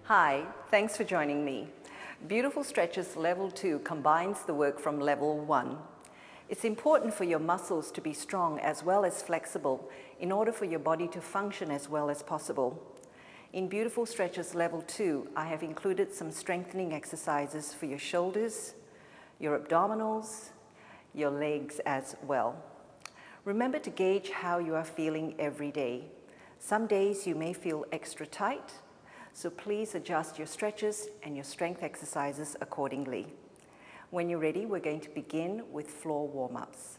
Hi, thanks for joining me. Beautiful Stretches Level 2 combines the work from Level 1. It's important for your muscles to be strong as well as flexible in order for your body to function as well as possible. In Beautiful Stretches Level 2, I have included some strengthening exercises for your shoulders, your abdominals, your legs as well. Remember to gauge how you are feeling every day. Some days you may feel extra tight, so please adjust your stretches and your strength exercises accordingly. When you're ready, we're going to begin with floor warm-ups.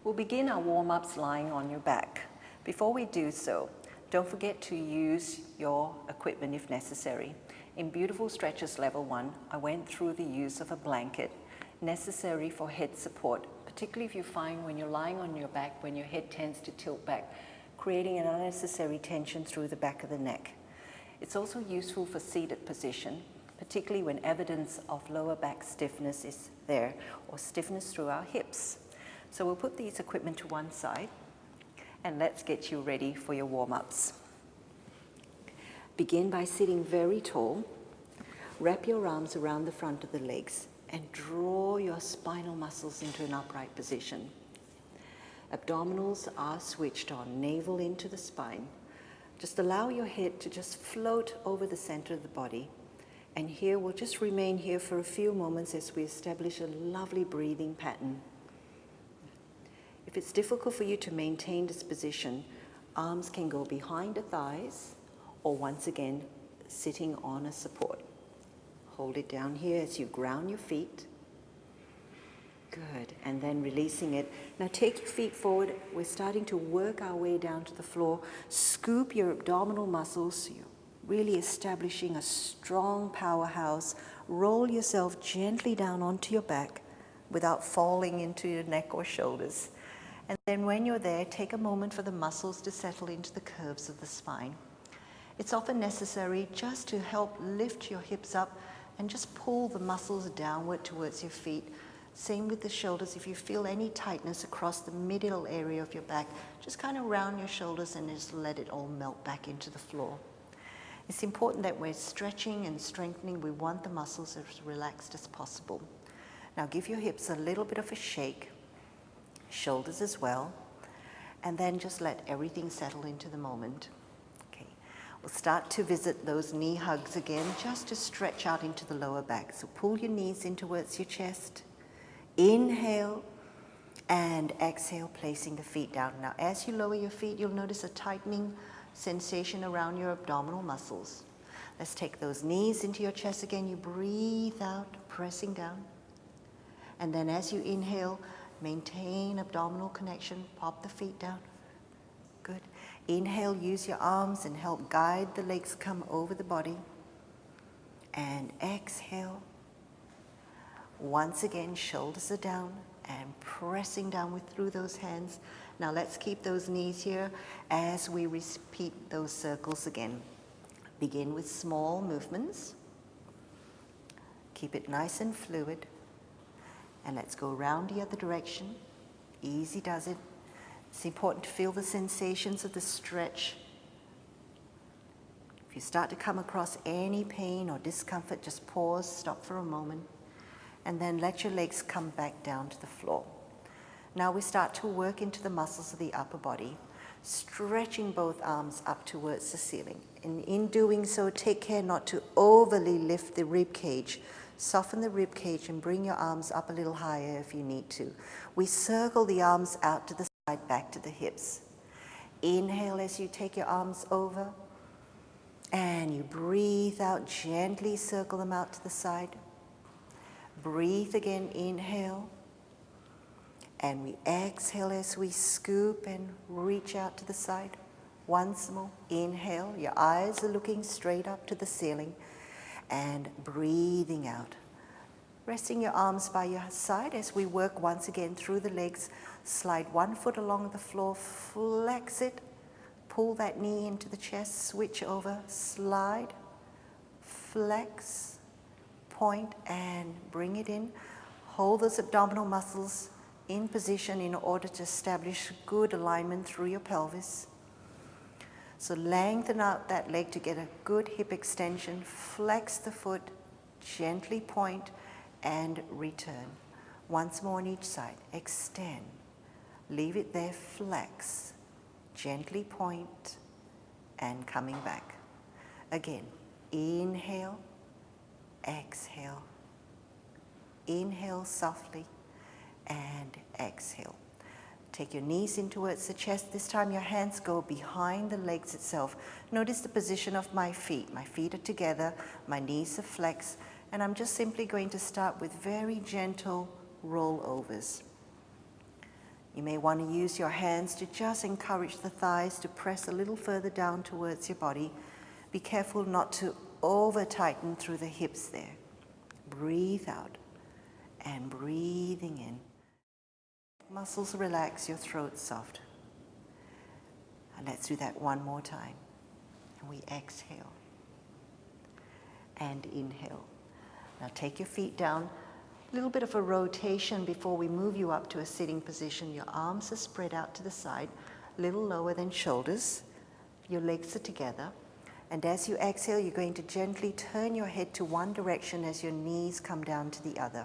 We'll begin our warm-ups lying on your back. Before we do so, don't forget to use your equipment if necessary. In Beautiful Stretches Level 1, I went through the use of a blanket necessary for head support, particularly if you find when you're lying on your back, when your head tends to tilt back, creating an unnecessary tension through the back of the neck. It's also useful for seated position, particularly when evidence of lower back stiffness is there or stiffness through our hips. So we'll put these equipment to one side and let's get you ready for your warm-ups. Begin by sitting very tall. Wrap your arms around the front of the legs and draw your spinal muscles into an upright position. Abdominals are switched on, navel into the spine. Just allow your head to just float over the center of the body. And here we'll just remain here for a few moments as we establish a lovely breathing pattern. If it's difficult for you to maintain this position, arms can go behind the thighs or once again, sitting on a support. Hold it down here as you ground your feet. Good, and then releasing it. Now take your feet forward. We're starting to work our way down to the floor. Scoop your abdominal muscles. You're really establishing a strong powerhouse. Roll yourself gently down onto your back without falling into your neck or shoulders. And then when you're there, take a moment for the muscles to settle into the curves of the spine. It's often necessary just to help lift your hips up and just pull the muscles downward towards your feet. Same with the shoulders. If you feel any tightness across the middle area of your back, just kind of round your shoulders and just let it all melt back into the floor. It's important that we're stretching and strengthening. We want the muscles as relaxed as possible. Now give your hips a little bit of a shake. Shoulders as well, and then just let everything settle into the moment. Okay, we'll start to visit those knee hugs again, just to stretch out into the lower back. So pull your knees in towards your chest. Inhale and exhale, placing the feet down. Now as you lower your feet, you'll notice a tightening sensation around your abdominal muscles. Let's take those knees into your chest again. You breathe out, pressing down. And then as you inhale, maintain abdominal connection, pop the feet down. Good. Inhale, use your arms and help guide the legs come over the body. And exhale. Once again, shoulders are down and pressing down through those hands. Now let's keep those knees here as we repeat those circles again. Begin with small movements. Keep it nice and fluid. And let's go around the other direction. Easy does it. It's important to feel the sensations of the stretch If you start to come across any pain or discomfort, just pause, stop for a moment, and then let your legs come back down to the floor. Now we start to work into the muscles of the upper body, stretching both arms up towards the ceiling. And in doing so, take care not to overly lift the rib cage. Soften the rib cage and bring your arms up a little higher if you need to. We circle the arms out to the side, back to the hips. Inhale as you take your arms over, and you breathe out, gently circle them out to the side. Breathe again, inhale. And we exhale as we scoop and reach out to the side. Once more, inhale. Your eyes are looking straight up to the ceiling. And breathing out. Resting your arms by your side as we work once again through the legs. Slide one foot along the floor, flex it. Pull that knee into the chest, switch over, slide, flex, point, and bring it in. Hold those abdominal muscles in position in order to establish good alignment through your pelvis. So lengthen out that leg to get a good hip extension. Flex the foot, gently point, and return. Once more on each side. Extend. Leave it there, flex. Gently point, and coming back. Again, inhale, exhale. Inhale softly, and exhale. Take your knees in towards the chest. This time your hands go behind the legs itself. Notice the position of my feet. My feet are together, my knees are flexed, and I'm just simply going to start with very gentle rollovers. You may want to use your hands to just encourage the thighs to press a little further down towards your body. Be careful not to over tighten through the hips there. Breathe out and breathing in. Muscles relax, your throat soft. And let's do that one more time. And we exhale and inhale. Now take your feet down. A little bit of a rotation before we move you up to a sitting position. Your arms are spread out to the side, a little lower than shoulders. Your legs are together. And as you exhale, you're going to gently turn your head to one direction as your knees come down to the other.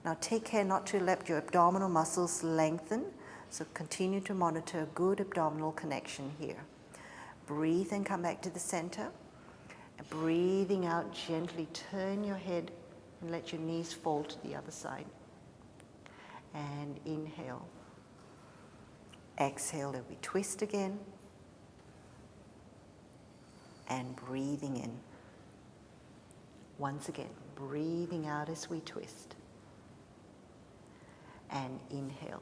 Now take care not to let your abdominal muscles lengthen, so continue to monitor good abdominal connection here. Breathe and come back to the center. Breathing out, gently turn your head and let your knees fall to the other side. And inhale. Exhale, and we twist again. And breathing in. Once again, breathing out as we twist. And inhale.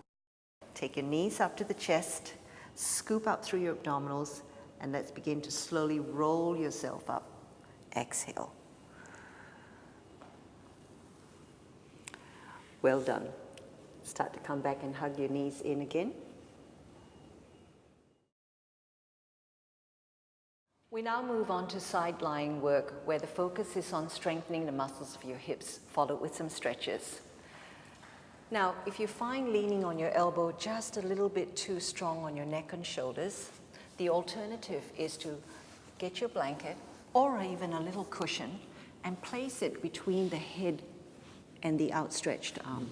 Take your knees up to the chest, scoop up through your abdominals, and let's begin to slowly roll yourself up. Exhale. Well done. Start to come back and hug your knees in again. We now move on to side lying work, where the focus is on strengthening the muscles of your hips, followed with some stretches. Now, if you find leaning on your elbow just a little bit too strong on your neck and shoulders, the alternative is to get your blanket or even a little cushion and place it between the head and the outstretched arm.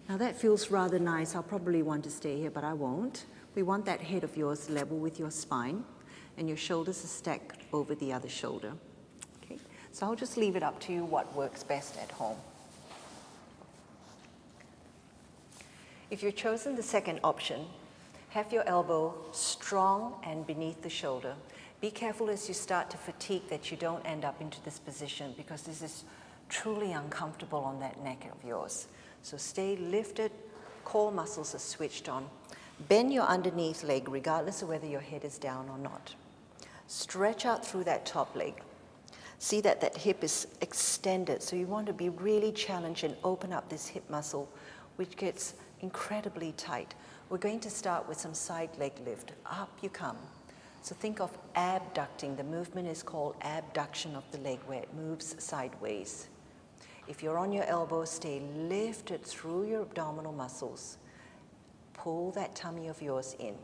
Now that feels rather nice. I'll probably want to stay here, but I won't. We want that head of yours level with your spine, and your shoulders are stacked over the other shoulder. Okay? So I'll just leave it up to you what works best at home. If you've chosen the second option, have your elbow strong and beneath the shoulder. Be careful as you start to fatigue that you don't end up into this position, because this is truly uncomfortable on that neck of yours. So stay lifted, core muscles are switched on. Bend your underneath leg regardless of whether your head is down or not. Stretch out through that top leg. See that that hip is extended, so you want to be really challenged and open up this hip muscle, which gets incredibly tight. We're going to start with some side leg lift. Up you come. So think of abducting. The movement is called abduction of the leg, where it moves sideways. If you're on your elbow, stay lifted through your abdominal muscles. Pull that tummy of yours in.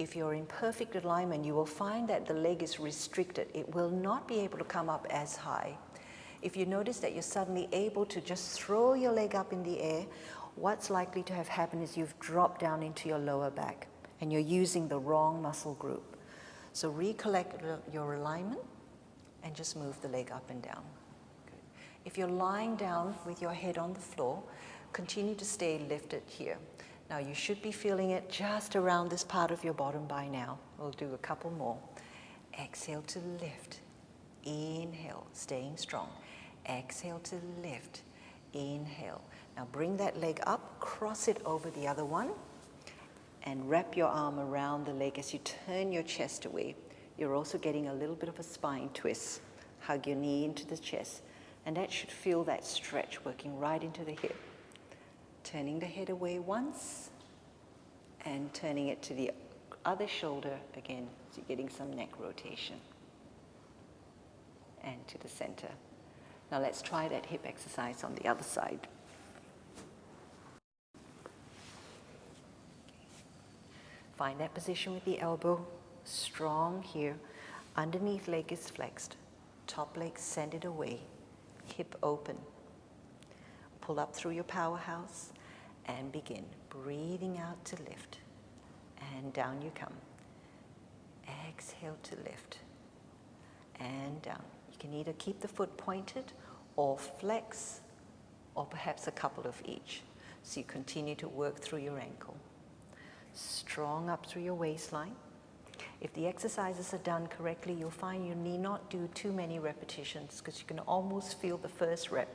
If you're in perfect alignment, you will find that the leg is restricted. It will not be able to come up as high. If you notice that you're suddenly able to just throw your leg up in the air, what's likely to have happened is you've dropped down into your lower back and you're using the wrong muscle group. So recollect your alignment and just move the leg up and down. Good. If you're lying down with your head on the floor, continue to stay lifted here. Now you should be feeling it just around this part of your bottom by now. We'll do a couple more. Exhale to lift. Inhale, staying strong. Exhale to lift. Inhale. Now bring that leg up, cross it over the other one, and wrap your arm around the leg as you turn your chest away. You're also getting a little bit of a spine twist. Hug your knee into the chest, and that should feel that stretch working right into the hip. Turning the head away once, and turning it to the other shoulder again, so you're getting some neck rotation. And to the center. Now let's try that hip exercise on the other side. Find that position with the elbow strong here. Underneath leg is flexed. Top leg send it away. Hip open. Pull up through your powerhouse and begin. Breathing out to lift. And down you come. Exhale to lift. And down. You can either keep the foot pointed or flex, or perhaps a couple of each. So you continue to work through your ankle. Strong up through your waistline. If the exercises are done correctly, you'll find you need not do too many repetitions because you can almost feel the first rep.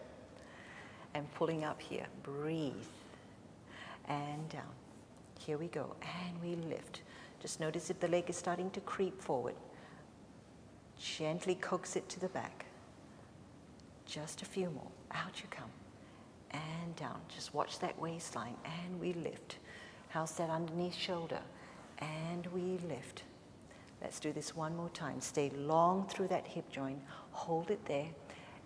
And pulling up here, breathe. And down. Here we go, and we lift. Just notice if the leg is starting to creep forward. Gently coax it to the back. Just a few more. Out you come. And down. Just watch that waistline. And we lift. How's that underneath shoulder? And we lift. Let's do this one more time. Stay long through that hip joint. Hold it there.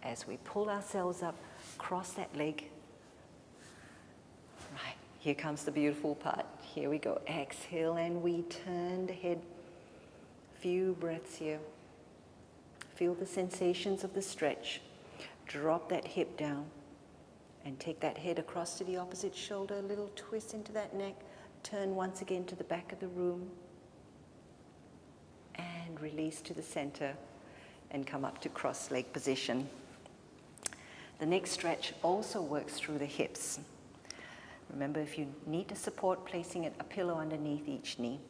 As we pull ourselves up, cross that leg. Right. Here comes the beautiful part. Here we go. Exhale, and we turn the head. Few breaths here. Feel the sensations of the stretch. Drop that hip down and take that head across to the opposite shoulder, a little twist into that neck. Turn once again to the back of the room and release to the center and come up to cross leg position. The next stretch also works through the hips. Remember, if you need to support, placing a pillow underneath each knee.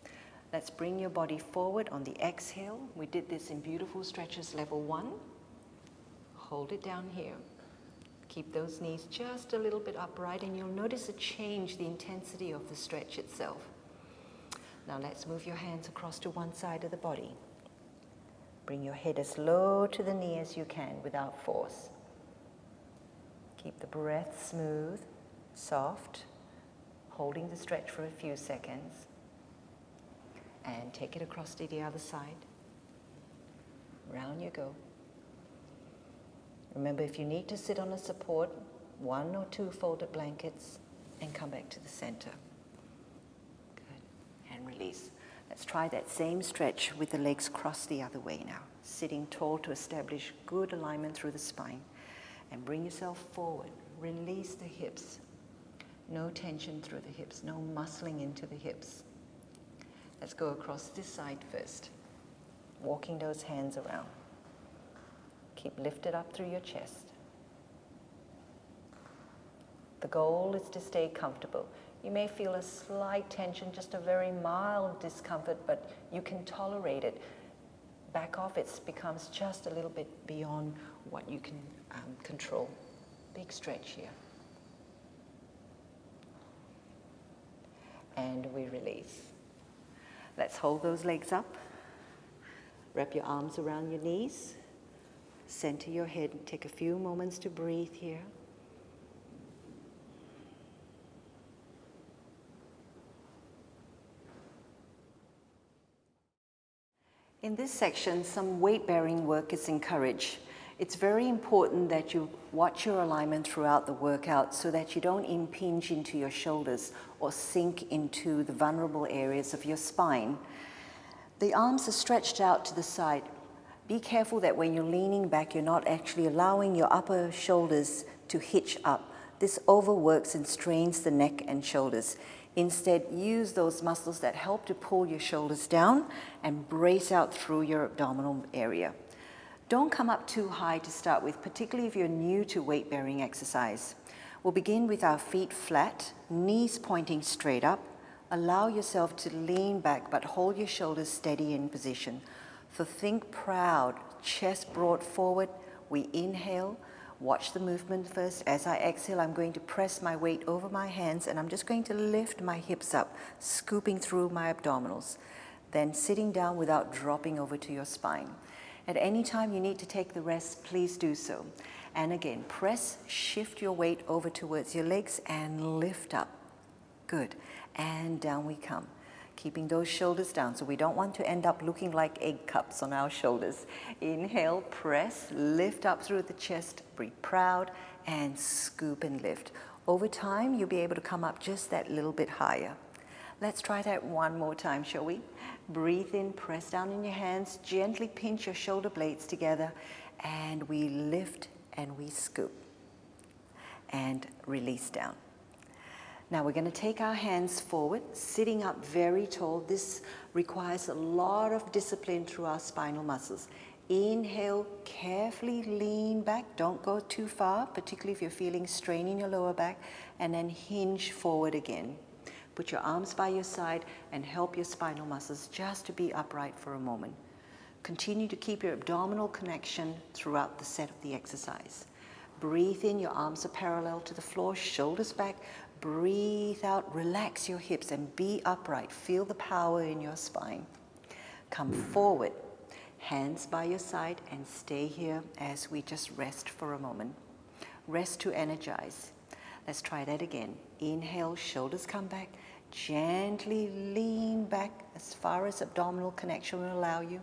Let's bring your body forward on the exhale. We did this in beautiful stretches level 1. Hold it down here. Keep those knees just a little bit upright and you'll notice a change, the intensity of the stretch itself. Now let's move your hands across to one side of the body. Bring your head as low to the knee as you can without force. Keep the breath smooth, soft, holding the stretch for a few seconds. And take it across to the other side. Round you go. Remember, if you need to sit on a support, 1 or 2 folded blankets, and come back to the center. Good. And release. Let's try that same stretch with the legs crossed the other way now. Sitting tall to establish good alignment through the spine. And bring yourself forward. Release the hips. No tension through the hips. No muscling into the hips. Let's go across this side first. Walking those hands around. Keep lifted up through your chest. The goal is to stay comfortable. You may feel a slight tension, just a very mild discomfort, but you can tolerate it. Back off, it becomes just a little bit beyond what you can control. Big stretch here. And we release. Let's hold those legs up. Wrap your arms around your knees. Center your head. Take a few moments to breathe here. In this section, some weight-bearing work is encouraged. It's very important that you watch your alignment throughout the workout so that you don't impinge into your shoulders or sink into the vulnerable areas of your spine. The arms are stretched out to the side. Be careful that when you're leaning back, you're not actually allowing your upper shoulders to hitch up. This overworks and strains the neck and shoulders. Instead, use those muscles that help to pull your shoulders down and brace out through your abdominal area. Don't come up too high to start with, particularly if you're new to weight-bearing exercise. We'll begin with our feet flat, knees pointing straight up. Allow yourself to lean back, but hold your shoulders steady in position. So think proud, chest brought forward. We inhale. Watch the movement first. As I exhale, I'm going to press my weight over my hands, and I'm just going to lift my hips up, scooping through my abdominals. Then sitting down without dropping over to your spine. At any time you need to take the rest, please do so. And again, press, shift your weight over towards your legs and lift up. Good. And down we come. Keeping those shoulders down, so we don't want to end up looking like egg cups on our shoulders. Inhale, press, lift up through the chest, breathe proud, and scoop and lift. Over time, you'll be able to come up just that little bit higher. Let's try that one more time, shall we? Breathe in, press down in your hands, gently pinch your shoulder blades together, and we lift and we scoop. And release down. Now we're going to take our hands forward, sitting up very tall. This requires a lot of discipline through our spinal muscles. Inhale, carefully lean back. Don't go too far, particularly if you're feeling strain in your lower back. And then hinge forward again. Put your arms by your side and help your spinal muscles just to be upright for a moment. Continue to keep your abdominal connection throughout the set of the exercise. Breathe in, your arms are parallel to the floor, shoulders back. Breathe out, relax your hips and be upright. Feel the power in your spine. Come forward, hands by your side, and stay here as we just rest for a moment. Rest to energize. Let's try that again. Inhale, shoulders come back. Gently lean back as far as abdominal connection will allow you.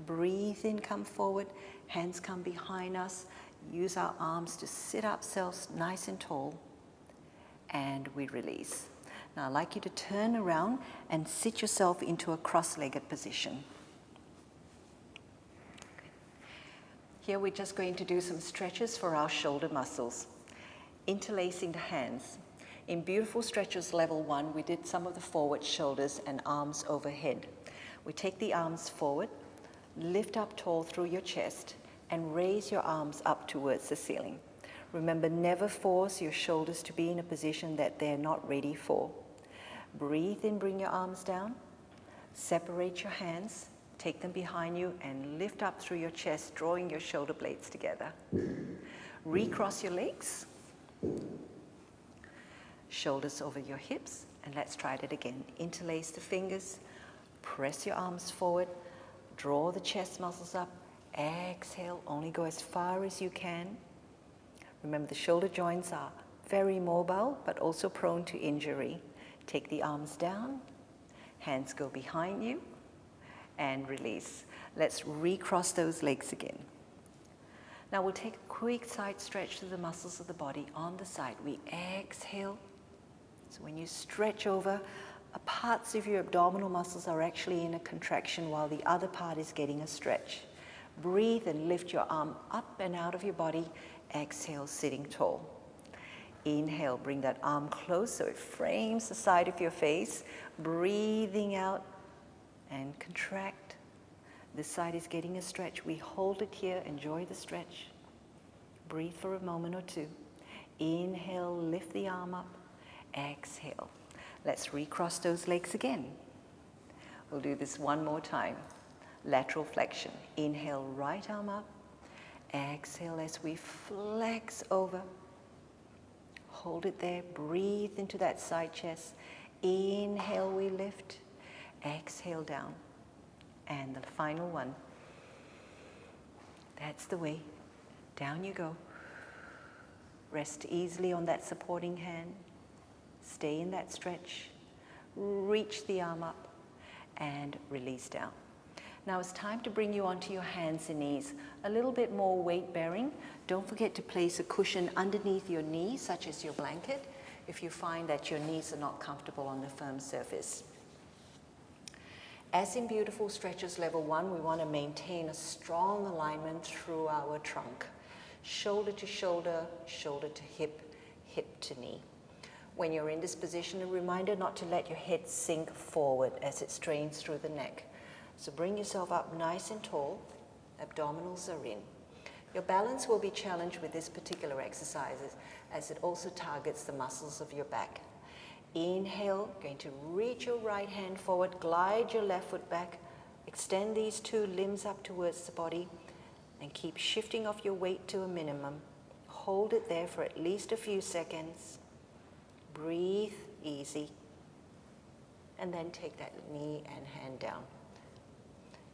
Breathe in, come forward. Hands come behind us. Use our arms to sit ourselves nice and tall. And we release. Now I'd like you to turn around and sit yourself into a cross-legged position. Here we're just going to do some stretches for our shoulder muscles. Interlacing the hands. In beautiful stretches level 1, we did some of the forward shoulders and arms overhead. We take the arms forward, lift up tall through your chest, and raise your arms up towards the ceiling. Remember, never force your shoulders to be in a position that they're not ready for. Breathe in, bring your arms down. Separate your hands, take them behind you, and lift up through your chest, drawing your shoulder blades together. Recross your legs. Shoulders over your hips, and let's try that again. Interlace the fingers, press your arms forward, draw the chest muscles up. Exhale, only go as far as you can. Remember, the shoulder joints are very mobile, but also prone to injury. Take the arms down, hands go behind you, and release. Let's recross those legs again. Now we'll take a quick side stretch to the muscles of the body on the side. We exhale. So when you stretch over, parts of your abdominal muscles are actually in a contraction while the other part is getting a stretch. Breathe and lift your arm up and out of your body. Exhale, sitting tall. Inhale, bring that arm close so it frames the side of your face. Breathing out and contract. This side is getting a stretch. We hold it here, enjoy the stretch. Breathe for a moment or two. Inhale, lift the arm up. Exhale. Let's recross those legs again. We'll do this one more time. Lateral flexion. Inhale, right arm up. Exhale as we flex over. Hold it there. Breathe into that side chest. Inhale, we lift. Exhale down. And the final one. That's the way. Down you go. Rest easily on that supporting hand. Stay in that stretch. Reach the arm up and release down. Now it's time to bring you onto your hands and knees, a little bit more weight bearing. Don't forget to place a cushion underneath your knees, such as your blanket, if you find that your knees are not comfortable on the firm surface. As in Beautiful Stretches Level 1, we want to maintain a strong alignment through our trunk. Shoulder to shoulder, shoulder to hip, hip to knee. When you're in this position, a reminder not to let your head sink forward as it strains through the neck. So bring yourself up nice and tall, abdominals are in. Your balance will be challenged with this particular exercise as it also targets the muscles of your back. Inhale, going to reach your right hand forward, glide your left foot back, extend these two limbs up towards the body, and keep shifting off your weight to a minimum. Hold it there for at least a few seconds. Breathe easy, and then take that knee and hand down.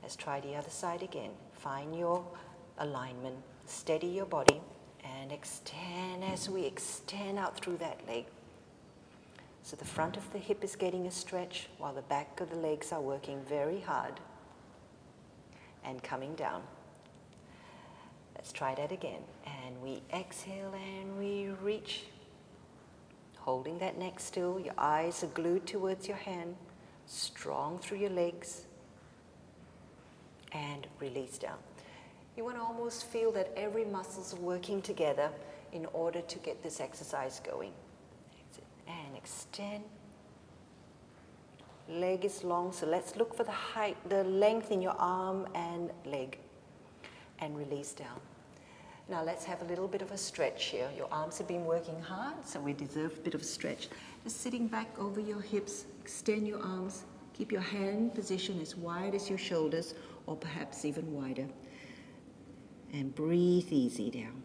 Let's try the other side again. Find your alignment, steady your body, and extend as we extend out through that leg. So the front of the hip is getting a stretch while the back of the legs are working very hard. And coming down. Let's try that again. And we exhale and we reach. Holding that neck still, your eyes are glued towards your hand, strong through your legs. And release down. You want to almost feel that every muscle is working together in order to get this exercise going. And extend. Leg is long, so let's look for the height, the length in your arm and leg. And release down. Now let's have a little bit of a stretch here. Your arms have been working hard, so we deserve a bit of a stretch. Just sitting back over your hips, extend your arms, keep your hand position as wide as your shoulders, or perhaps even wider. And breathe easy down.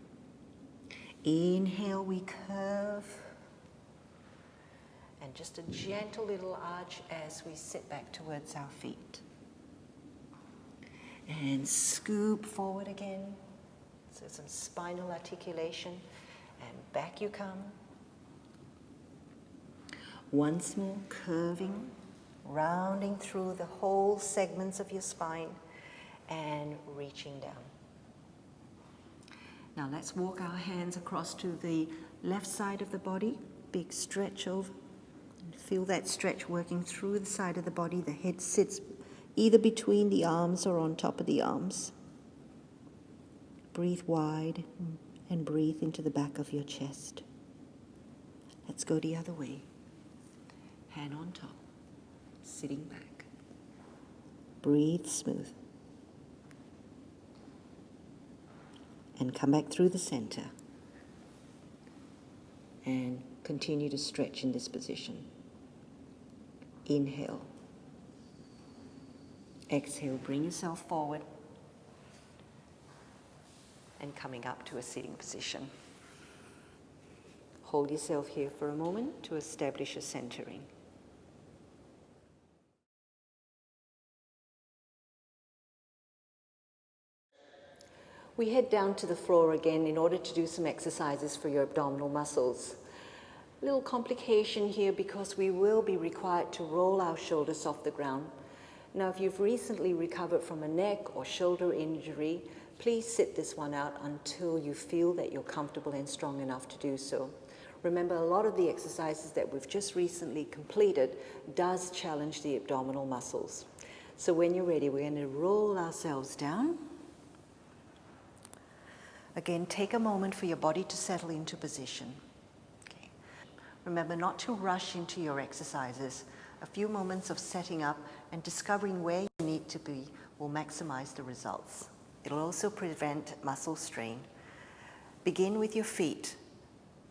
Inhale, we curve. And just a gentle little arch as we sit back towards our feet. And scoop forward again. So some spinal articulation. And back you come. Once more, curving, rounding through the whole segments of your spine. And reaching down. Now let's walk our hands across to the left side of the body. Big stretch over. And feel that stretch working through the side of the body. The head sits either between the arms or on top of the arms. Breathe wide and breathe into the back of your chest. Let's go the other way. Hand on top, sitting back. Breathe smooth. And come back through the center. And continue to stretch in this position. Inhale. Exhale, bring yourself forward. And coming up to a sitting position. Hold yourself here for a moment to establish a centering. We head down to the floor again in order to do some exercises for your abdominal muscles. A little complication here because we will be required to roll our shoulders off the ground. Now, if you've recently recovered from a neck or shoulder injury, please sit this one out until you feel that you're comfortable and strong enough to do so. Remember, a lot of the exercises that we've just recently completed does challenge the abdominal muscles. So when you're ready, we're going to roll ourselves down. Again, take a moment for your body to settle into position. Okay. Remember not to rush into your exercises. A few moments of setting up and discovering where you need to be will maximize the results. It'll also prevent muscle strain. Begin with your feet.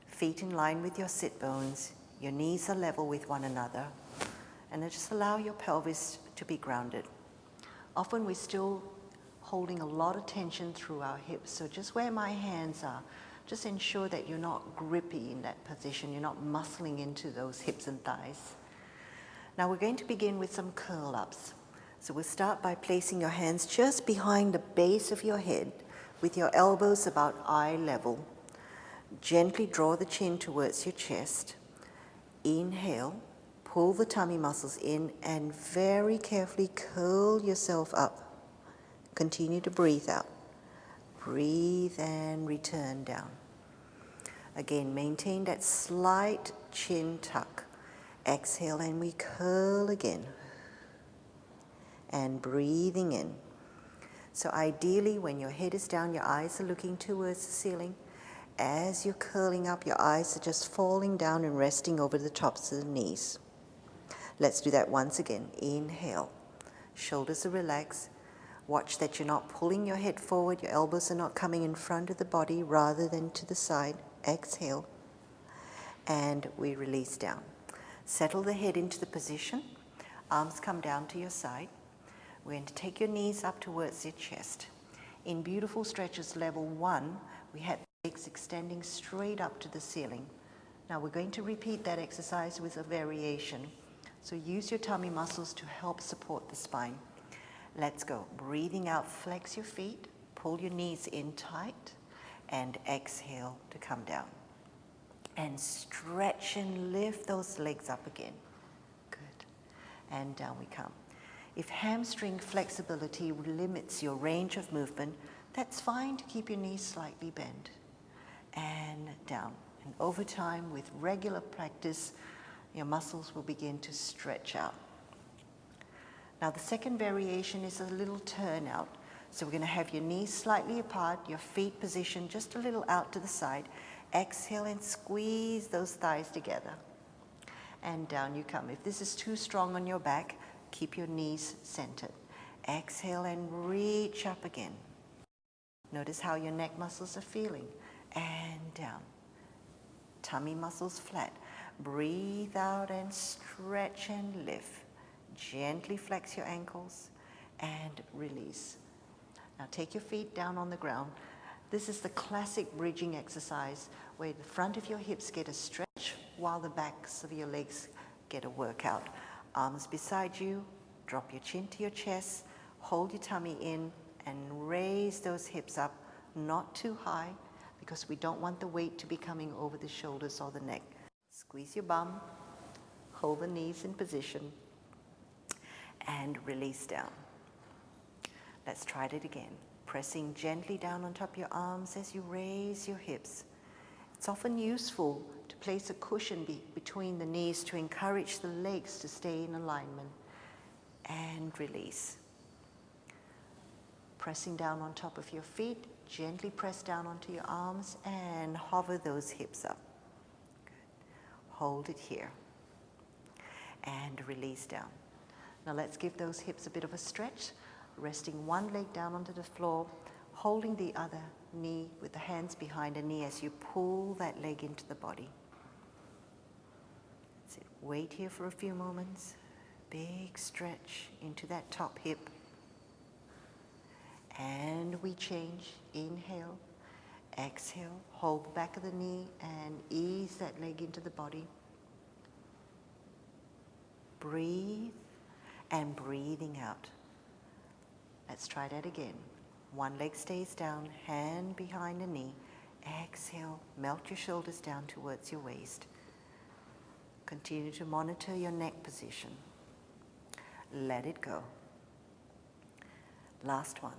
Feet in line with your sit bones. Your knees are level with one another. And then just allow your pelvis to be grounded. Often we're still holding a lot of tension through our hips. So just where my hands are, just ensure that you're not grippy in that position. You're not muscling into those hips and thighs. Now we're going to begin with some curl-ups. So we'll start by placing your hands just behind the base of your head with your elbows about eye level. Gently draw the chin towards your chest. Inhale, pull the tummy muscles in and very carefully curl yourself up. Continue to breathe out. Breathe and return down. Again, maintain that slight chin tuck. Exhale and we curl again. And breathing in. So ideally, when your head is down, your eyes are looking towards the ceiling. As you're curling up, your eyes are just falling down and resting over the tops of the knees. Let's do that once again. Inhale. Shoulders are relaxed. Watch that you're not pulling your head forward. Your elbows are not coming in front of the body rather than to the side. Exhale. And we release down. Settle the head into the position. Arms come down to your side. We're going to take your knees up towards your chest. In beautiful stretches level 1, we had legs extending straight up to the ceiling. Now we're going to repeat that exercise with a variation. So use your tummy muscles to help support the spine. Let's go. Breathing out, flex your feet, pull your knees in tight, and exhale to come down. And stretch and lift those legs up again. Good. And down we come. If hamstring flexibility limits your range of movement, that's fine to keep your knees slightly bent. And down. And over time, with regular practice, your muscles will begin to stretch out. Now the second variation is a little turn out. So we're going to have your knees slightly apart, your feet positioned just a little out to the side. Exhale and squeeze those thighs together. And down you come. If this is too strong on your back, keep your knees centered. Exhale and reach up again. Notice how your neck muscles are feeling. And down. Tummy muscles flat. Breathe out and stretch and lift. Gently flex your ankles and release. Now take your feet down on the ground. This is the classic bridging exercise where the front of your hips get a stretch while the backs of your legs get a workout. Arms beside you, drop your chin to your chest, hold your tummy in and raise those hips up, not too high because we don't want the weight to be coming over the shoulders or the neck. Squeeze your bum, hold the knees in position and release down. Let's try it again. Pressing gently down on top of your arms as you raise your hips. It's often useful to place a cushion between the knees to encourage the legs to stay in alignment. And release. Pressing down on top of your feet, gently press down onto your arms and hover those hips up. Good. Hold it here. And release down. Now let's give those hips a bit of a stretch. Resting one leg down onto the floor, holding the other knee with the hands behind the knee as you pull that leg into the body. That's it. Wait here for a few moments. Big stretch into that top hip. And we change. Inhale, exhale, hold the back of the knee and ease that leg into the body. Breathe and breathing out. Let's try that again. One leg stays down, hand behind the knee. Exhale, melt your shoulders down towards your waist. Continue to monitor your neck position. Let it go. Last one.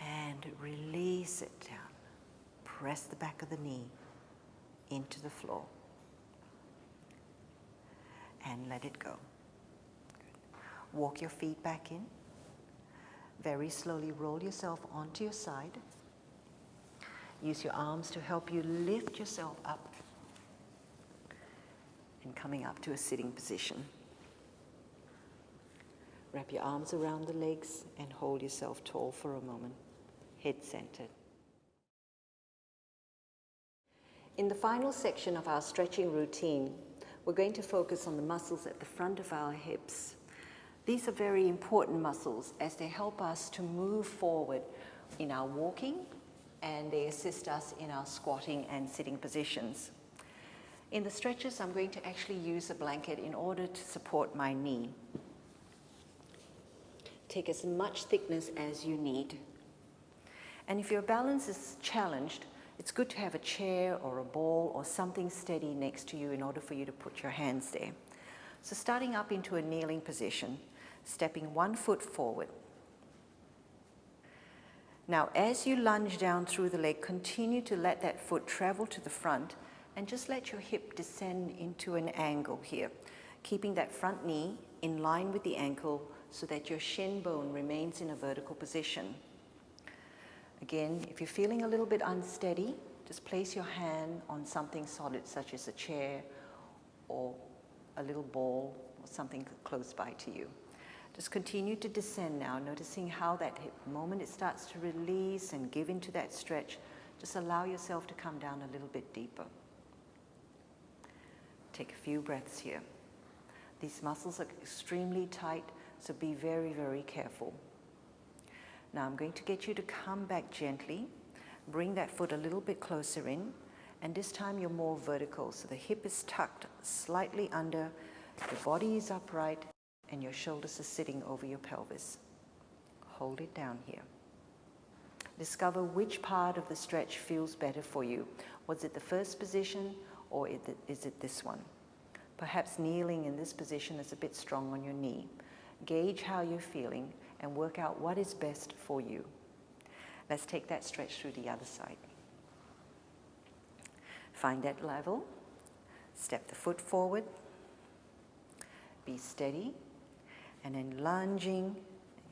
And release it down. Press the back of the knee into the floor. And let it go. Good. Walk your feet back in. Very slowly roll yourself onto your side. Use your arms to help you lift yourself up and coming up to a sitting position. Wrap your arms around the legs and hold yourself tall for a moment, head centered. In the final section of our stretching routine, we're going to focus on the muscles at the front of our hips. These are very important muscles as they help us to move forward in our walking and they assist us in our squatting and sitting positions. In the stretches, I'm going to actually use a blanket in order to support my knee. Take as much thickness as you need. And if your balance is challenged, it's good to have a chair or a ball or something steady next to you in order for you to put your hands there. So starting up into a kneeling position, stepping one foot forward. Now, as you lunge down through the leg, continue to let that foot travel to the front and just let your hip descend into an angle here, keeping that front knee in line with the ankle so that your shin bone remains in a vertical position. Again, if you're feeling a little bit unsteady, just place your hand on something solid such as a chair or a little ball or something close by to you. Just continue to descend now, noticing how that hip, the moment it starts to release and give into that stretch, just allow yourself to come down a little bit deeper. Take a few breaths here. These muscles are extremely tight, so be very, very careful. Now I'm going to get you to come back gently, bring that foot a little bit closer in, and this time you're more vertical, so the hip is tucked slightly under, your body is upright, and your shoulders are sitting over your pelvis. Hold it down here. Discover which part of the stretch feels better for you. Was it the first position or is it this one? Perhaps kneeling in this position is a bit strong on your knee. Gauge how you're feeling and work out what is best for you. Let's take that stretch through the other side. Find that level. Step the foot forward. Be steady. And then lunging.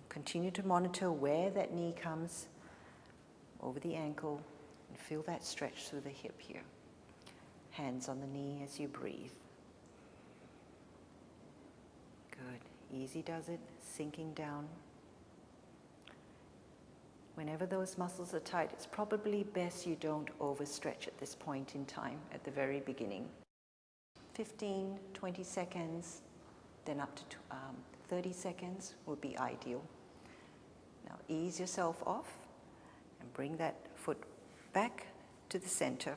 Continue to monitor where that knee comes over the ankle and feel that stretch through the hip here. Hands on the knee as you breathe. Good. Easy does it. Sinking down. Whenever those muscles are tight, it's probably best you don't overstretch at this point in time, at the very beginning. 15, 20 seconds, then up to 30 seconds would be ideal. Now ease yourself off and bring that foot back to the center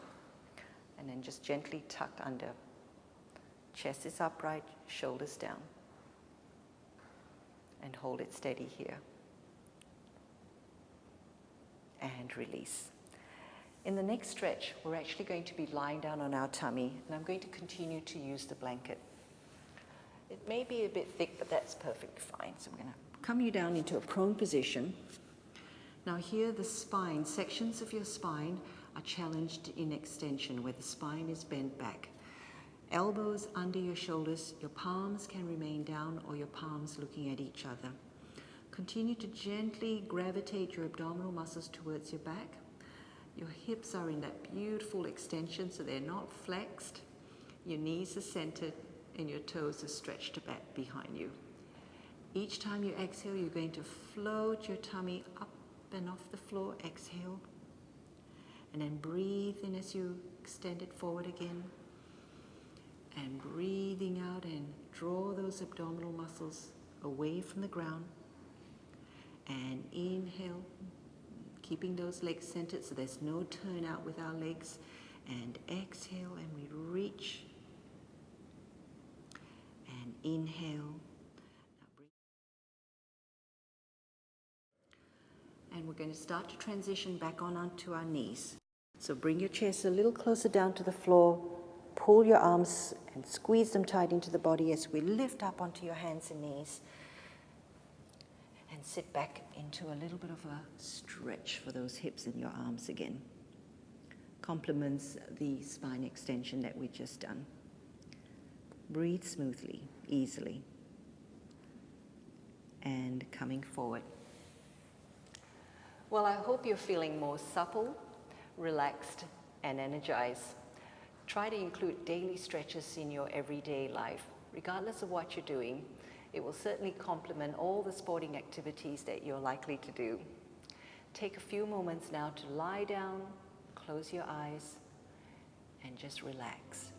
and then just gently tuck under. Chest is upright, shoulders down. And hold it steady here. And release. In the next stretch, we're actually going to be lying down on our tummy, and I'm going to continue to use the blanket. It may be a bit thick, but that's perfectly fine. So I'm going to come you down into a prone position. Now here the spine, sections of your spine are challenged in extension, where the spine is bent back. Elbows under your shoulders, your palms can remain down or your palms looking at each other. Continue to gently gravitate your abdominal muscles towards your back. Your hips are in that beautiful extension, so they're not flexed. Your knees are centered and your toes are stretched back behind you. Each time you exhale, you're going to float your tummy up and off the floor. Exhale. And then breathe in as you extend it forward again. And breathing out and draw those abdominal muscles away from the ground. And inhale, keeping those legs centered so there's no turn out with our legs. And exhale, and we reach. And inhale. And we're going to start to transition back onto our knees. So bring your chest a little closer down to the floor. Pull your arms and squeeze them tight into the body as we lift up onto your hands and knees. And sit back into a little bit of a stretch for those hips and your arms again. Complements the spine extension that we've just done. Breathe smoothly, easily. And coming forward. Well, I hope you're feeling more supple, relaxed, and energized. Try to include daily stretches in your everyday life. Regardless of what you're doing, it will certainly complement all the sporting activities that you're likely to do. Take a few moments now to lie down, close your eyes, and just relax.